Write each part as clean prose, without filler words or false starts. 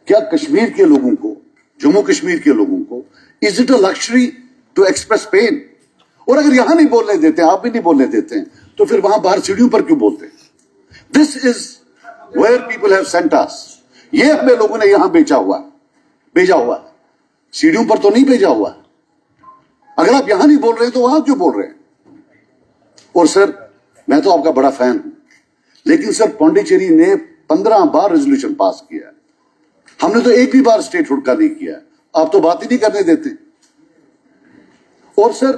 کیا کشمیر کے لوگوں کو, جموں کشمیر کے لوگوں کو, is it a luxury to express pain? اور اگر یہاں نہیں بولنے دیتے, آپ بھی نہیں بولنے دیتے ہیں, تو پھر وہاں باہر سیڑھیوں پر کیوں بولتے ہیں؟ This is where people have sent us. یہ ہمیں لوگوں نے یہاں بھیجا ہوا ہے, سیڑھیوں پر تو نہیں بھیجا ہوا. اگر آپ یہاں نہیں بول رہے ہیں تو وہاں کیوں بول رہے ہیں؟ اور سر, میں تو آپ کا بڑا فین ہوں, لیکن سر پانڈیچیری نے 15 بار ریزولوشن پاس کیا, ہم نے تو ایک بھی بار اسٹیٹ ہوڈ کا نہیں کیا. آپ تو بات ہی نہیں کرنے دیتے. اور سر,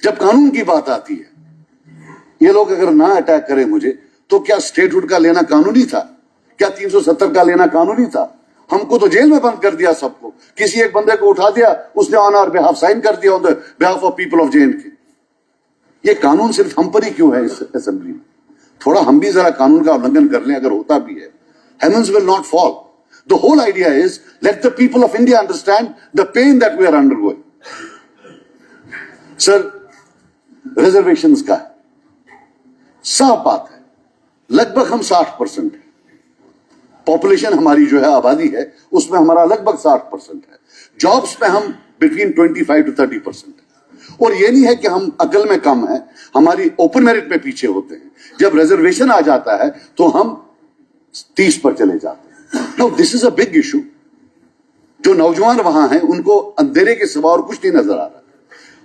جب قانون کی بات آتی ہے, یہ لوگ اگر نہ اٹیک کریں مجھے, تو کیا اسٹیٹ ہوڈ کا لینا قانونی تھا؟ کیا 370 کا لینا قانونی تھا؟ ہم کو تو جیل میں بند کر دیا سب کو. کسی ایک بندے کو اٹھا دیا, اس نے آن آور بہاف سائن کر دیا, on behalf of people of JNK. یہ قانون صرف ہم پر ہی کیوں ہے اس اسمبلی میں؟ تھوڑا ہم بھی ذرا قانون کا النگن کر لیں, اگر ہوتا بھی ہے. Heavens will not fall. The whole idea is, let the people of India understand the pain that we are undergoing. Sir, reservations کا صاف بات ہے, لگ بھگ ہم 60% ہیں. پاپولیشن ہماری جو ہے, آبادی ہے, اس میں ہمارا لگ بھگ 60% ہے. جابس میں ہم بٹوین 25 to 30% ہیں. اور یہ نہیں ہے کہ ہم عقل میں کم ہیں, ہماری اوپن میرٹ میں پیچھے ہوتے ہیں. جب ریزرویشن آ جاتا ہے تو ہم 30 پر چلے جاتے ہیں. Now this is a big issue. جو نوجوان وہاں ہیں ان کو اندھیرے کے سوا اور کچھ نہیں نظر آ رہا.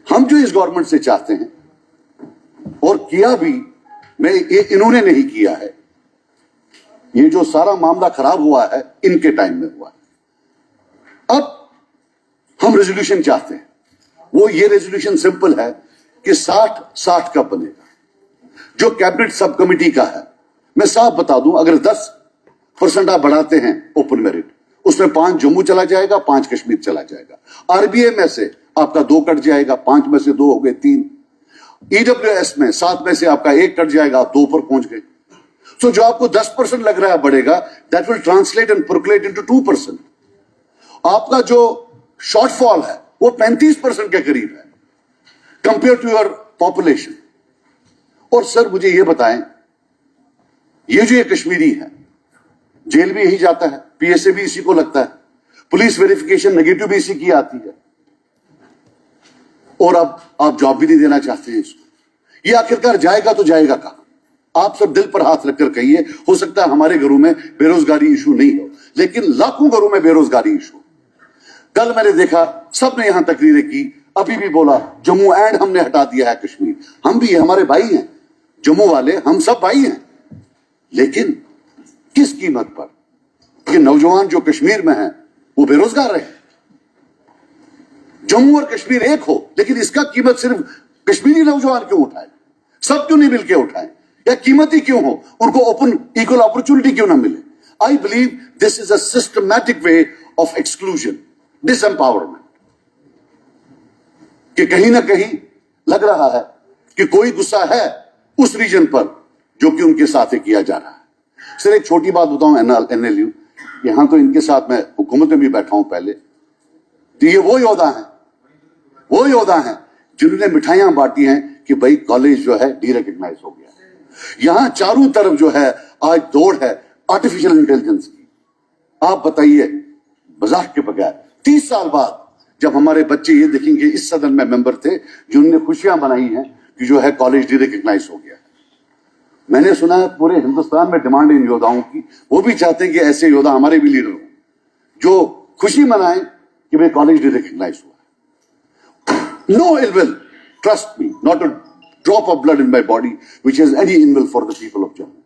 ہم جو اس گورنمنٹ سے چاہتے ہیں, اور کیا بھی, میں انہوں نے نہیں کیا ہے, یہ جو سارا معاملہ خراب ہوا ہے ان کے ٹائم میں ہوا ہے. اب ہم ریزولوشن چاہتے ہیں. وہ یہ ریزولوشن سمپل ہے کہ 60 کا بنے گا, جو کیبنٹ سب کمیٹی کا ہے. میں صاف بتا دوں, اگر 10% آپ بڑھاتے ہیں اوپن میرٹ, اس میں 5 جموں چلا جائے گا, 5 کشمیر چلا جائے گا. RBA میں سے آپ کا 2 کٹ جائے گا, 5 میں سے 2 ہو گئے 3. EWS میں 7 میں سے آپ کا 1 کٹ جائے گا, آپ 2 پر پہنچ گئے. سو جو آپ کو 10% لگ رہا ہے بڑھے گا, that will translate and percolate into 2%. آپ کا جو شارٹ فال ہے وہ 35% کے قریب ہے کمپیئر ٹو یور پاپولیشن. اور سر مجھے یہ بتائیں, یہ جو یہ کشمیری ہے, جیل بھی یہی جاتا ہے, PSA بھی اسی کو لگتا ہے, پولیس ویریفیکیشن نگیٹو بھی اسی کی آتی ہے, اور اب آپ جاب بھی نہیں دینا چاہتے ہیں اس کو. یہ آخرکار جائے گا تو جائے گا کہاں؟ آپ سب دل پر ہاتھ رکھ کر کہیے. ہو سکتا ہے ہمارے گھروں میں بے روزگاری ایشو نہیں ہو, لیکن لاکھوں گھروں میں بے روزگاری ایشو. کل میں نے دیکھا سب نے یہاں تقریریں کی, ابھی بھی بولا جموں اینڈ ہم نے ہٹا دیا ہے کشمیر. ہم بھی, ہمارے بھائی ہیں جموں والے, ہم سب بھائی ہیں, لیکن کس قیمت پر؟ کہ نوجوان جو کشمیر میں ہیں وہ بے روزگار رہے. جموں اور کشمیر ایک ہو, لیکن اس کا قیمت صرف کشمیری نوجوان کیوں اٹھائے؟ سب کیوں نہیں مل کے اٹھائیں؟ یا قیمت ہی کیوں ہو, ان کو ایکول اپرچونٹی کیوں نہ ملے؟ I believe this is a systematic way of exclusion, disempowerment. کہ کہیں نہ کہیں لگ رہا ہے کہ کوئی غصہ ہے اس ریجن پر جو کہ ان کے ساتھ کیا جا رہا ہے. سر ایک چھوٹی بات بتاؤں, NLU یہاں تو ان کے ساتھ میں حکومت میں بھی بیٹھا ہوں پہلے, تو یہ وہ یودھا ہیں جنہوں نے مٹھائیاں بانٹی ہیں کہ بھائی کالج جو ہے ڈی ریکگنائز ہو گیا. یہاں چاروں طرف جو ہے آج دوڑ ہے آرٹیفیشل انٹیلیجنس کی. آپ بتائیے مذاق کے بغیر 30 سال بعد جب ہمارے بچے یہ دیکھیں گے, اس صدن میں ممبر تھے جنہوں نے خوشیاں منائی ہیں کہ جو ہے کالج ڈی ریکگنائز ہو گیا. میں نے سنا ہے پورے ہندوستان میں ڈیمانڈ ان یودھاؤں کی, وہ بھی چاہتے ہیں کہ ایسے یودھا ہمارے بھی لیڈر ہوں جو خوشی منائیں کہ بھائی کالج ڈی ریکگنائز ہوا. No ill will, trust me, not a drop of blood in my body which has any ill will for the people of Jammu.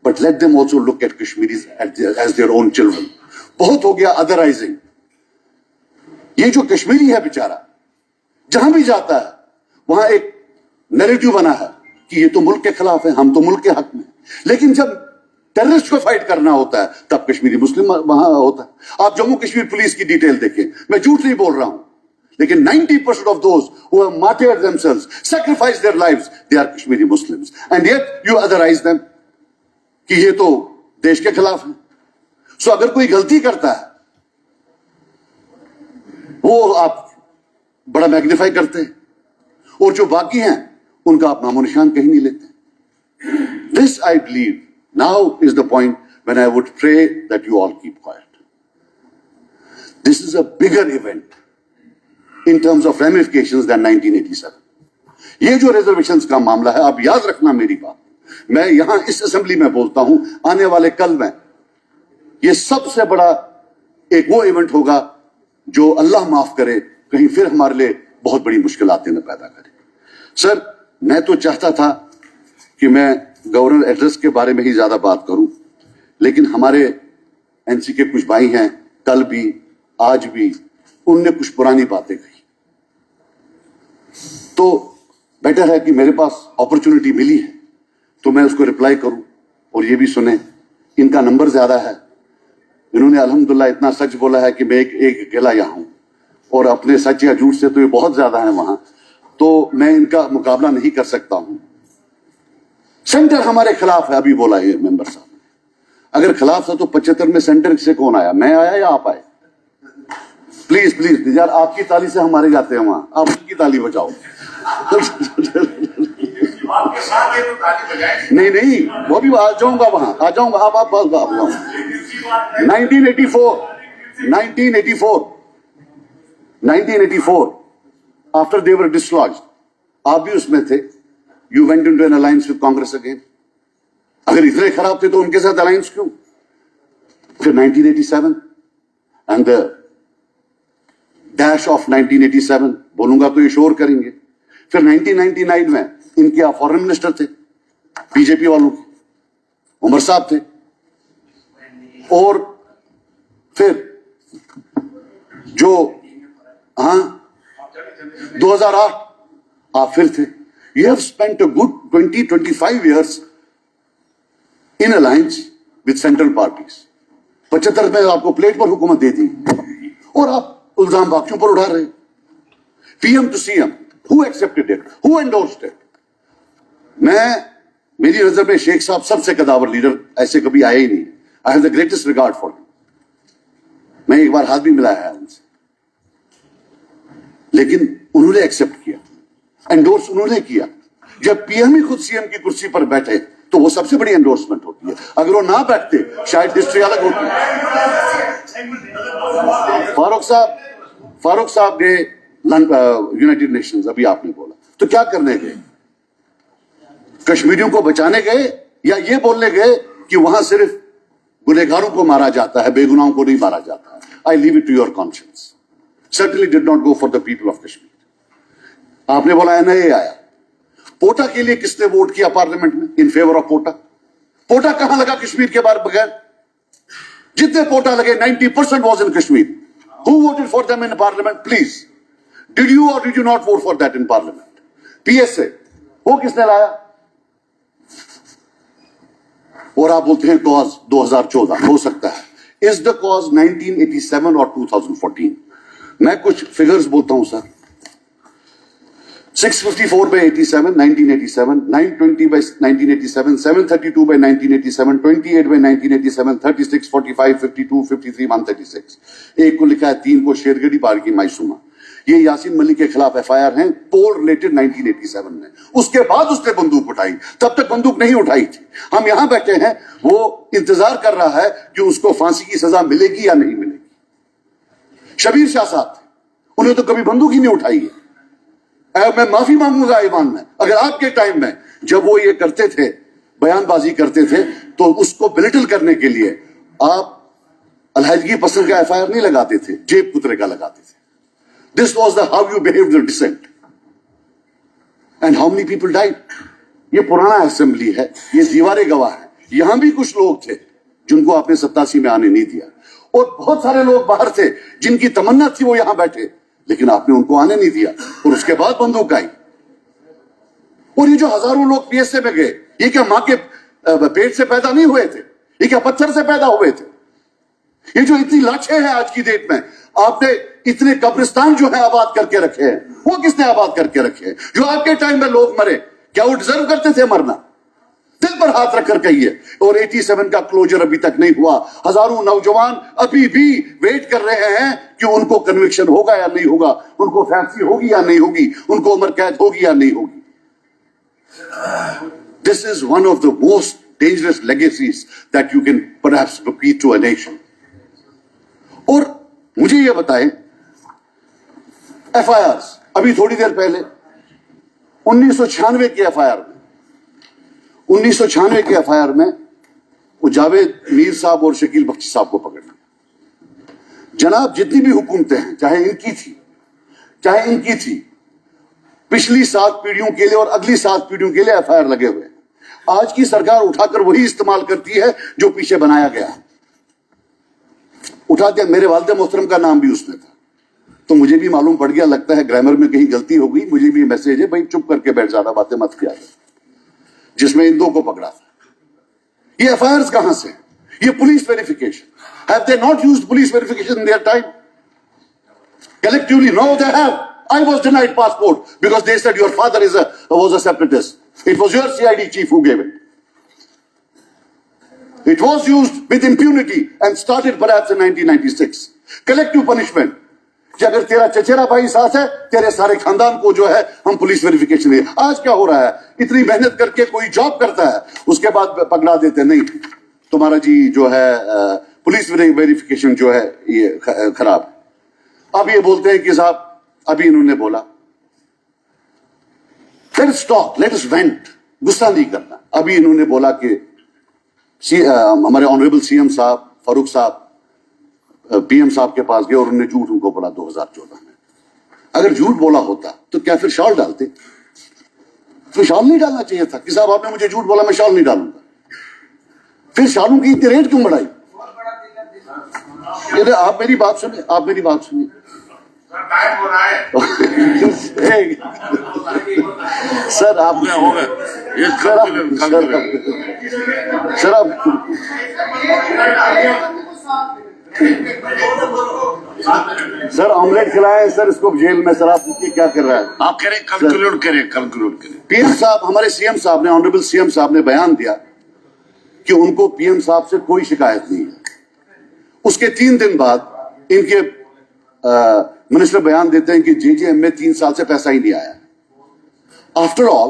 But let them also look at Kashmiris as their own children. بہت ہو گیا otherizing. یہ جو کشمیری ہے بیچارہ, جہاں بھی جاتا ہے وہاں ایک نیریٹو بنا ہے کہ یہ تو ملک کے خلاف ہے, ہم تو ملک کے حق میں. لیکن جب ٹیررسٹ کو فائٹ کرنا ہوتا ہے تب کشمیری مسلم وہاں ہوتا ہے. آپ جموں کشمیر پولیس کی ڈیٹیل دیکھیں, میں جھوٹ نہیں بول رہا ہوں, لیکن 90% of those who have martyred themselves, sacrificed their lives, they are Kashmiri Muslims. And yet you otherize them کہ یہ تو دیش کے خلاف ہیں. سو اگر کوئی غلطی کرتا ہے وہ آپ بڑا میگنیفائی کرتے ہیں, اور جو باقی ہیں ان کا آپ نام و نشان کہیں نہیں لیتے. This I believe now is the point when I would pray that you all keep quiet. This is a bigger event in terms of ramifications than 1987. یہ جو ریزرویشنز کا معاملہ ہے, آپ یاد رکھنا میری بات, میں یہاں اس اسمبلی میں بولتا ہوں, آنے والے کل میں یہ سب سے بڑا ایک وہ ایونٹ ہوگا جو اللہ معاف کرے کہیں پھر ہمارے لیے بہت بڑی مشکلات نہ پیدا کرے. سر, میں تو چاہتا تھا کہ میں گورنر ایڈریس کے بارے میں ہی زیادہ بات کروں, لیکن ہمارے این سی کے کچھ بھائی ہیں, کل بھی آج بھی ان نے کچھ پرانی باتیں کہی, تو بیٹر ہے کہ میرے پاس اپرچونٹی ملی ہے تو میں اس کو رپلائی کروں. اور یہ بھی سنیں, ان کا نمبر زیادہ ہے, انہوں نے الحمدللہ اتنا سچ بولا ہے کہ میں ایک اکیلا یہاں ہوں, اور اپنے سچ یا جھوٹ سے تو یہ بہت زیادہ ہیں وہاں, تو میں ان کا مقابلہ نہیں کر سکتا ہوں. سینٹر ہمارے خلاف ہے, ابھی بولا یہ ممبر صاحب نے. اگر خلاف تھا تو 75 میں سینٹر سے کون آیا, میں آیا یا آپ آئے؟ پلیز پلیز یار, آپ کی تالی سے ہمارے جاتے ہیں وہاں, آپ ان کی تالی بجاؤ. نہیں نہیں, وہ بھی آ جاؤں گا وہاں, آ جاؤں گا. آپ 1984 after they were dislodged, آپ بھی اس میں تھے. You went into an alliance with Congress again. اگر اتنے خراب تھے تو ان کے ساتھ alliance کیوں؟ پھر 1987 and the dash of 1987 بولوں گا تو یہ شور کریں گے. پھر 1999 میں ان کے فورن منسٹر تھے بی جے پی والوں کے, عمر صاحب تھے. اور پھر جو 2008 آپ پھر تھے. You have spent a good 20-25 years in alliance with central parties. 75 میں آپ کو پلیٹ پر حکومت دے دی اور آپ الزام باقیوں پر اٹھا رہے. پی ایم ٹو سی ایم, who accepted it? Who endorsed it? میری نظر میں شیخ صاحب سب سے قداور لیڈر ایسے کبھی آئے ہی نہیں. I have the greatest regard for him. میں ایک بار ہاتھ بھی ملایا ہے ان سے, لیکن انہوں نے ایکسپٹ کیا, انڈورس انہوں نے کیا. جب پی ایم ہی خود سی ایم کی کرسی پر بیٹھے تو وہ سب سے بڑی انڈورسمنٹ ہوتی ہے. اگر وہ نہ بیٹھتے شاید ہسٹری الگ ہوتی. فاروق صاحب گئے یونائٹڈ نیشنز, ابھی آپ نے بولا, تو کیا کرنے گئے؟ کشمیریوں کو بچانے گئے یا یہ بولنے گئے کہ وہاں صرف گنہگاروں کو مارا جاتا ہے, بے گناہوں کو نہیں مارا جاتا ہے؟ I leave it to your conscience. Certainly did not go for the people of Kashmir. آپ نے بولا NIA آیا. پوٹا کے لیے کس نے ووٹ کیا پارلیمنٹ میں ان فیور آف پوٹا؟ پوٹا کہاں لگا کشمیر کے بغیر؟ جتنے پوٹا لگے 90% was in Kashmir. Who voted for them in parliament? Please. Did you or did you not vote for that in parliament? PSA وہ کس نے لایا؟ اور آپ بولتے ہیں کاز 2014 ہو سکتا ہے. Is the cause 1987 or 2014? میں کچھ فگرز بولتا ہوں سر. 654 by 87, 1987, 920 by 1987, 732 by 1987, 28 by 1987, 36, 45, 52, 53, 136. ایک کو لکھا ہے 3 کو شیرگڑی پار کی مائسوما. یہ یاسین ملک کے خلاف ایف آئی آر ہیں پول ریلیٹڈ 1987 میں. اس کے بعد اس نے بندوق اٹھائی, تب تک بندوق نہیں اٹھائی تھی. ہم یہاں بیٹھے ہیں, وہ انتظار کر رہا ہے کہ اس کو پھانسی کی سزا ملے گی یا نہیں ملے گی. شبیر شاہ صاحب تھے, انہوں نے تو کبھی بندوق ہی نہیں اٹھائی ہے. میں معافی مانگوں گا ایوان میں, اگر آپ کے ٹائم میں جب وہ یہ کرتے تھے, بیان بازی کرتے تھے, تو اس کو بلٹل کرنے کے لیے آپ علیحدگی پسند کا ایف آئی آر نہیں لگاتے تھے, جیب کترے کا لگاتے تھے. This was the how you behaved the dissent. And how many people died? یہ پرانا اسمبلی ہے, یہ دیواریں گواہ ہیں. یہاں بھی کچھ لوگ تھے جن کو آپ نے 87 میں آنے نہیں دیا, اور بہت سارے لوگ باہر تھے جن کی تمنا تھی وہ یہاں بیٹھے, لیکن آپ نے ان کو آنے نہیں دیا, اور اس کے بعد بندوق آئی. اور یہ جو ہزاروں لوگ پی ایس اے میں گئے, یہ کیا ماں کے پیٹ سے پیدا نہیں ہوئے تھے؟ یہ کیا پتھر سے پیدا ہوئے تھے؟ یہ جو اتنی لاشیں ہیں آج کی ڈیٹ میں, آپ نے اتنے قبرستان جو ہے آباد کر کے رکھے ہیں, وہ کس نے آباد کر کے رکھے ہیں؟ جو آپ کے ٹائم میں لوگ مرے, کیا وہ ڈیزرو کرتے تھے مرنا؟ دل پر ہاتھ رکھ کر کہیے. اور 87 کا کلوجر ابھی تک نہیں ہوا. ہزاروں نوجوان ابھی بھی ویٹ کر رہے ہیں کہ ان کو کنوکشن ہوگا یا نہیں ہوگا, ان کو پھانسی ہوگی یا نہیں ہوگی, ان کو عمر قید ہوگی یا نہیں ہوگی. This is one of the most dangerous legacies that you can perhaps bequeath to a nation. اور مجھے مجھے یہ بتائیں ایف آئی آر ابھی تھوڑی دیر پہلے 1996 کے ایف آئی آر میں وہ جاوید میر صاحب اور شکیل بخشی صاحب کو پکڑ لیا. جناب جتنی بھی حکومتیں ہیں چاہے ان کی تھی پچھلی 7 پیڑھیوں کے لیے اور اگلی 7 پیڑھیوں کے لیے ایف آئی آر لگے ہوئے ہیں. آج کی سرکار اٹھا کر وہی استعمال کرتی ہے جو پیچھے بنایا گیا. اٹھا کے میرے والد محترم کا نام بھی اس میں تھا تو مجھے بھی معلوم پڑ گیا, لگتا ہے گرامر میں کہیں غلطی ہو گئی. مجھے بھی میسج ہے بھائی چپ کر کے بیٹھ, زیادہ باتیں مت کیا, جس میں ان دو کو پکڑا تھا. یہ ایف آئی آرز کہاں سے؟ یہ police verification. Have they not used police verification in their time? Collectively, no, they have. I was denied passport because they said your father was a separatist. It was your CID chief who gave it. It was used with impunity and started perhaps in 1996. Collective punishment. کہ اگر تیرا چچیرا بھائی ساتھ ہے تیرے سارے خاندان کو جو ہے ہم پولیس ویریفیکیشن دیں. آج کیا ہو رہا ہے, اتنی محنت کر کے کوئی جاب کرتا ہے اس کے بعد پکڑا دیتے, نہیں تمہارا جی جو ہے پولیس ویریفیکیشن جو ہے یہ خراب ہے. اب یہ بولتے ہیں کہ صاحب ابھی انہوں نے بولا let us talk, let us vent, غصہ نہیں کرنا. ابھی انہوں نے بولا کہ ہمارے آنریبل سی ایم صاحب فاروق صاحب پی ایم صاحب کے پاس گئے اور انہوں نے جھوٹ ان کو بولا 2014 میں. اگر جھوٹ بولا ہوتا تو کیا پھر شال ڈالتے؟ تو شال نہیں ڈالنا چاہیے تھا کہ صاحب آپ نے مجھے جھوٹ بولا میں شال نہیں ڈالوں گا. پھر شالوں کی اتنی ریٹ کیوں بڑھائی؟ آپ میری بات سنیں, سر آپ سر آملیٹ کھلائے سر اس کو جیل میں. سر آپ کیا کر رہا ہے؟ آپ کریں کنکلوڈ کریں. پی ایم صاحب ہمارے سی ایم صاحب نے, آنریبل سی ایم صاحب نے بیان دیا کہ ان کو پی ایم صاحب سے کوئی شکایت نہیں ہے. اس کے 3 دن بعد ان کے منسٹر بیان دیتے ہیں کہ جے جے ایم میں 3 سال سے پیسہ ہی نہیں آیا. After all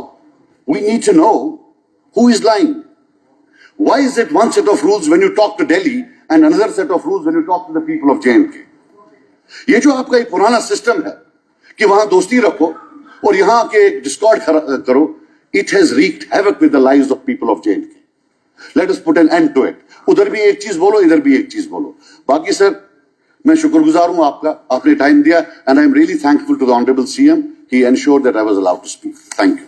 we need to know who is lying. Why is it one set of rules when you talk to Delhi and another set of rules when you talk to the people of J&K. یہ جو آپ کا ایک پرانا system ہے کہ وہاں دوستی رکھو اور یہاں کے ایک ڈسکارڈ کرو, it has wreaked havoc with the lives of people of J&K. Let us put an end to it. ادھر بھی ایک چیز بولو, ادھر بھی ایک چیز بولو. باقی سر میں شکر گزار ہوں آپ کا, آپ نے ٹائم دیا and I am really thankful to the Honorable CM. He ensured that I was allowed to speak. Thank you.